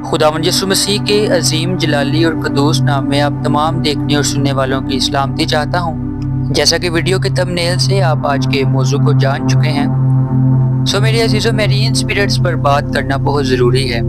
خداوند یسوع مسیح کے عظیم جلالی اور قدوس نام میں آپ تمام دیکھنے اور سننے والوں کی سلامتی چاہتا ہوں۔ جیسا کہ ویڈیو کے تھمبنیل سے آپ آج کے موضوع کو جان چکے ہیں، میرے عزیزو میرین اسپرٹس پر بات کرنا بہت ضروری ہے،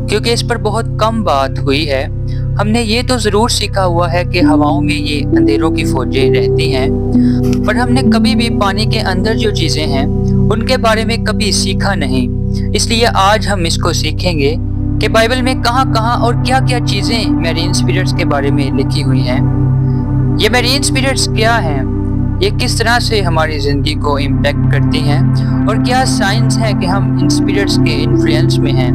کیونکہ اس پر بہت کم بات ہوئی ہے۔ ہم نے یہ تو ضرور سیکھا ہوا ہے کہ ہواؤں میں یہ اندھیروں کی فوجیں رہتی ہیں، پر ہم نے کبھی بھی پانی کے اندر جو چیزیں ہیں ان کے بارے میں کبھی سیکھا نہیں۔ اس لیے آج ہم اس کو سیکھیں گے کہ بائبل میں کہاں کہاں اور کیا کیا چیزیں میرین اسپرٹس کے بارے میں لکھی ہوئی ہیں۔ یہ میرین اسپرٹس کیا ہیں، یہ کس طرح سے ہماری زندگی کو امپیکٹ کرتی ہیں، اور کیا سائنس ہے کہ ہم ان اسپرٹس کے انفلوئنس میں ہیں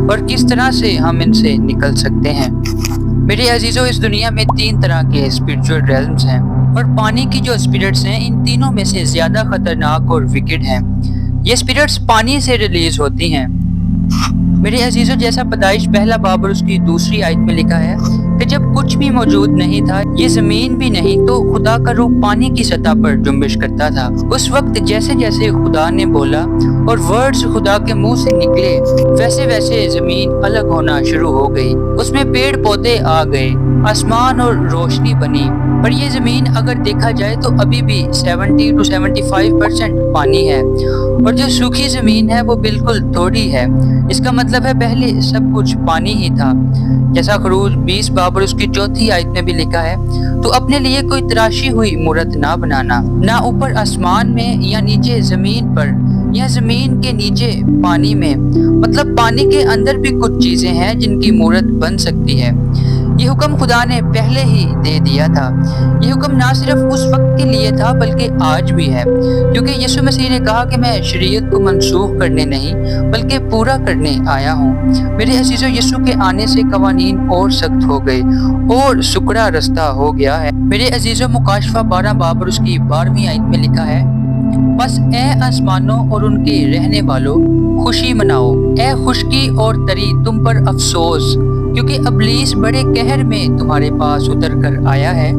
اور کس طرح سے ہم ان سے نکل سکتے ہیں۔ میرے عزیزو، اس دنیا میں 3 طرح کے اسپرچول ریلمز ہیں، اور پانی کی جو اسپرٹس ہیں ان تینوں میں سے زیادہ خطرناک اور وکڈ ہیں۔ یہ اسپرٹس پانی سے ریلیز ہوتی ہیں۔ میرے عزیزو، جیسا پیدائش پہلا باب اور اس کی 2 آیت میں لکھا ہے کہ جب کچھ بھی موجود نہیں تھا، یہ زمین بھی نہیں، تو خدا کا روح پانی کی سطح پر جنبش کرتا تھا۔ اس وقت جیسے جیسے خدا نے بولا اور ورڈز خدا کے منہ سے نکلے، ویسے ویسے زمین الگ ہونا شروع ہو گئی۔ اس میں پیڑ پودے آ گئے، آسمان اور روشنی بنی۔ پر یہ زمین اگر دیکھا جائے تو ابھی بھی 70 to 75% پانی ہے، اور جو سوکھی زمین ہے وہ بالکل تھوڑی ہے۔ اس کا مطلب ہے پہلے سب کچھ پانی ہی تھا۔ جیسا خروج 20 باب اور اس کی 4 آیت میں بھی لکھا ہے، تو اپنے لیے کوئی تراشی ہوئی مورت نہ بنانا، نہ اوپر آسمان میں یا نیچے زمین پر یا زمین کے نیچے پانی میں۔ مطلب پانی کے اندر بھی کچھ چیزیں ہیں جن کی مورت بن سکتی ہے۔ یہ حکم خدا نے پہلے ہی دے دیا تھا۔ یہ حکم نہ صرف اس وقت کے لیے تھا بلکہ آج بھی ہے، کیونکہ یسوع مسیح نے کہا کہ میں شریعت کو منسوخ کرنے نہیں بلکہ پورا کرنے آیا ہوں۔ میرے عزیزو، یسوع کے آنے سے قوانین اور سخت ہو گئے اور سکڑا رستہ ہو گیا ہے۔ میرے عزیزو، مکاشفہ 12 باب اور اس کی 12 آیت میں لکھا ہے، بس اے آسمانوں اور ان کے رہنے والوں، خوشی مناؤ، اے خشکی اور تری تم پر افسوس، کیونکہ ابلیس بڑے قہر میں تمہارے پاس اتر کر آیا ہے،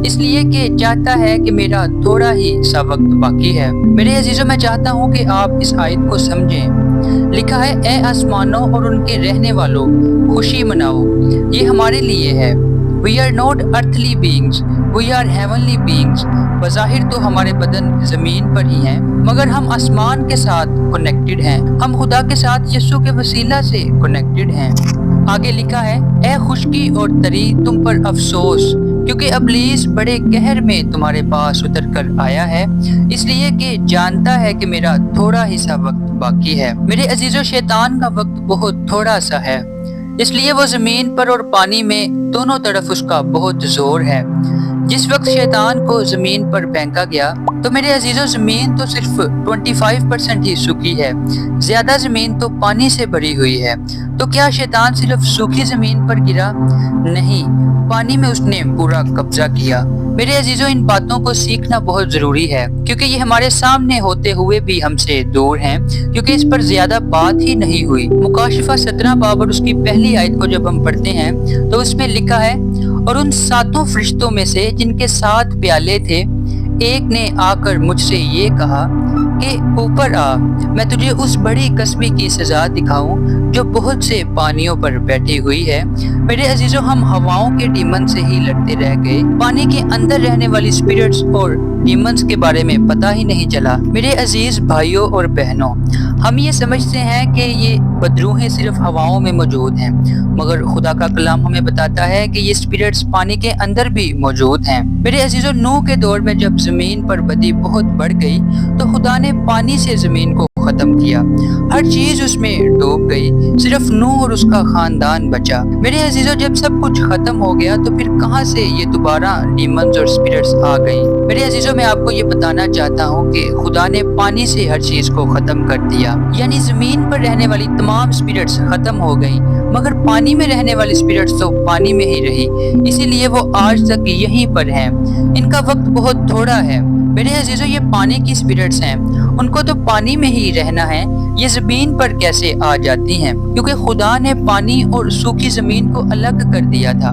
اس لیے کہ چاہتا ہے کہ میرا تھوڑا ہی سا وقت باقی ہے۔ میرے عزیزو، میں چاہتا ہوں کہ آپ اس آیت کو سمجھیں۔ لکھا ہے، اے آسمانوں اور ان کے رہنے والوں، خوشی مناؤ۔ یہ ہمارے لیے ہے۔ We are not earthly beings, we are heavenly beings۔ بظاہر تو ہمارے بدن زمین پر ہی ہیں، مگر ہم آسمان کے ساتھ کنیکٹڈ ہیں۔ ہم خدا کے ساتھ یسوع کے وسیلہ سے کنیکٹڈ ہیں۔ آگے لکھا ہے، اے خشکی اور تری تم پر افسوس، کیونکہ ابلیس بڑے قہر میں تمہارے پاس اتر کر آیا ہے، اس لیے کہ جانتا ہے کہ میرا تھوڑا ہی سا وقت باقی ہے۔ میرے عزیزو، شیطان کا وقت بہت تھوڑا سا ہے، اس لیے وہ زمین پر اور پانی میں دونوں طرف اس کا بہت زور ہے۔ جس وقت شیطان کو زمین پر پھینکا گیا تو میرے عزیزو، زمین تو صرف 25% ہی سوکھی ہے، زیادہ زمین تو پانی سے بھری ہوئی ہے۔ تو کیا شیطان صرف سوکھی زمین پر گرا؟ نہیں، پانی میں اس نے پورا قبضہ کیا۔ میرے عزیزو، ان باتوں کو سیکھنا بہت ضروری ہے، کیونکہ یہ ہمارے سامنے ہوتے ہوئے بھی ہم سے دور ہیں، کیونکہ اس پر زیادہ بات ہی نہیں ہوئی۔ مکاشفہ 17 باب اور اس کی 1 آیت کو جب ہم پڑھتے ہیں تو اس میں لکھا ہے، اور ان 7 فرشتوں میں سے جن کے 7 پیالے تھے، ایک نے آ کر مجھ سے یہ کہا کہ اوپر آ، میں تجھے اس بڑی قسمی کی سزا دکھاؤں جو بہت سے پانیوں پر بیٹھی ہوئی ہے۔ میرے عزیزو، ہم ہواؤں کے ڈیمن سے ہی لڑتے رہ گئے، پانی کے اندر رہنے والی اسپرٹس اور ڈیمنز کے بارے میں پتہ ہی نہیں چلا۔ میرے عزیز بھائیوں اور بہنوں، ہم یہ سمجھتے ہیں کہ یہ بدروحیں صرف ہواؤں میں موجود ہیں، مگر خدا کا کلام ہمیں بتاتا ہے کہ یہ اسپرٹس پانی کے اندر بھی موجود ہیں۔ میرے عزیزو، نوح کے دور میں جب زمین پر بدی بہت بڑھ گئی تو خدا نے پانی سے زمین کو ختم کیا، ہر چیز اس میں ڈوب گئی، صرف نوح اور اس کا خاندان بچا۔ میرے عزیزو، جب سب کچھ ختم ہو گیا تو پھر کہاں سے یہ دوبارہ ڈیمنز اور اسپرٹس آ گئی؟ میرے عزیزو، میں آپ کو یہ بتانا چاہتا ہوں کہ خدا نے پانی سے ہر چیز کو ختم کر دیا، یعنی زمین پر رہنے والی تمام اسپرٹس ختم ہو گئیں، مگر پانی میں رہنے والی اسپرٹس تو پانی میں ہی رہی، اسی لیے وہ آج تک یہیں پر ہیں۔ ان کا وقت بہت تھوڑا ہے۔ میرے عزیزو، یہ پانی کی اسپرٹس ہیں، ان کو تو پانی میں ہی رہنا ہے، یہ زمین پر کیسے آ جاتی ہیں؟ کیونکہ خدا نے پانی اور سوکھی زمین کو الگ کر دیا تھا۔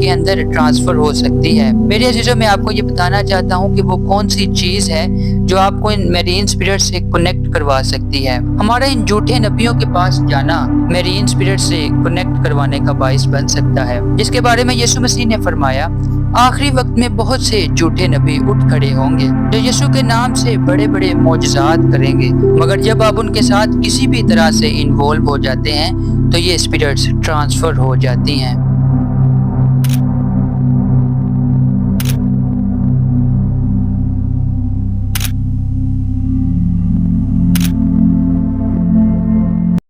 کے اندر ٹرانسفر ہو سکتی ہے۔ میرے عزیزوں، میں آپ کو یہ بتانا چاہتا ہوں کہ وہ کون سی چیز ہے جو آپ کو ان میرین اسپرٹ سے کنیکٹ کروا سکتی ہے۔ ہمارا ان جھوٹے نبیوں کے پاس جانا میرین اسپرٹ سے کنیکٹ کروانے کا باعث بن سکتا ہے، جس کے بارے میں یسوع مسیح نے فرمایا آخری وقت میں بہت سے جھوٹے نبی اٹھ کھڑے ہوں گے جو یسوع کے نام سے بڑے بڑے معجزات کریں گے، مگر جب آپ ان کے ساتھ کسی بھی طرح سے انوالو ہو جاتے ہیں تو یہ اسپرٹس ٹرانسفر ہو جاتی ہیں۔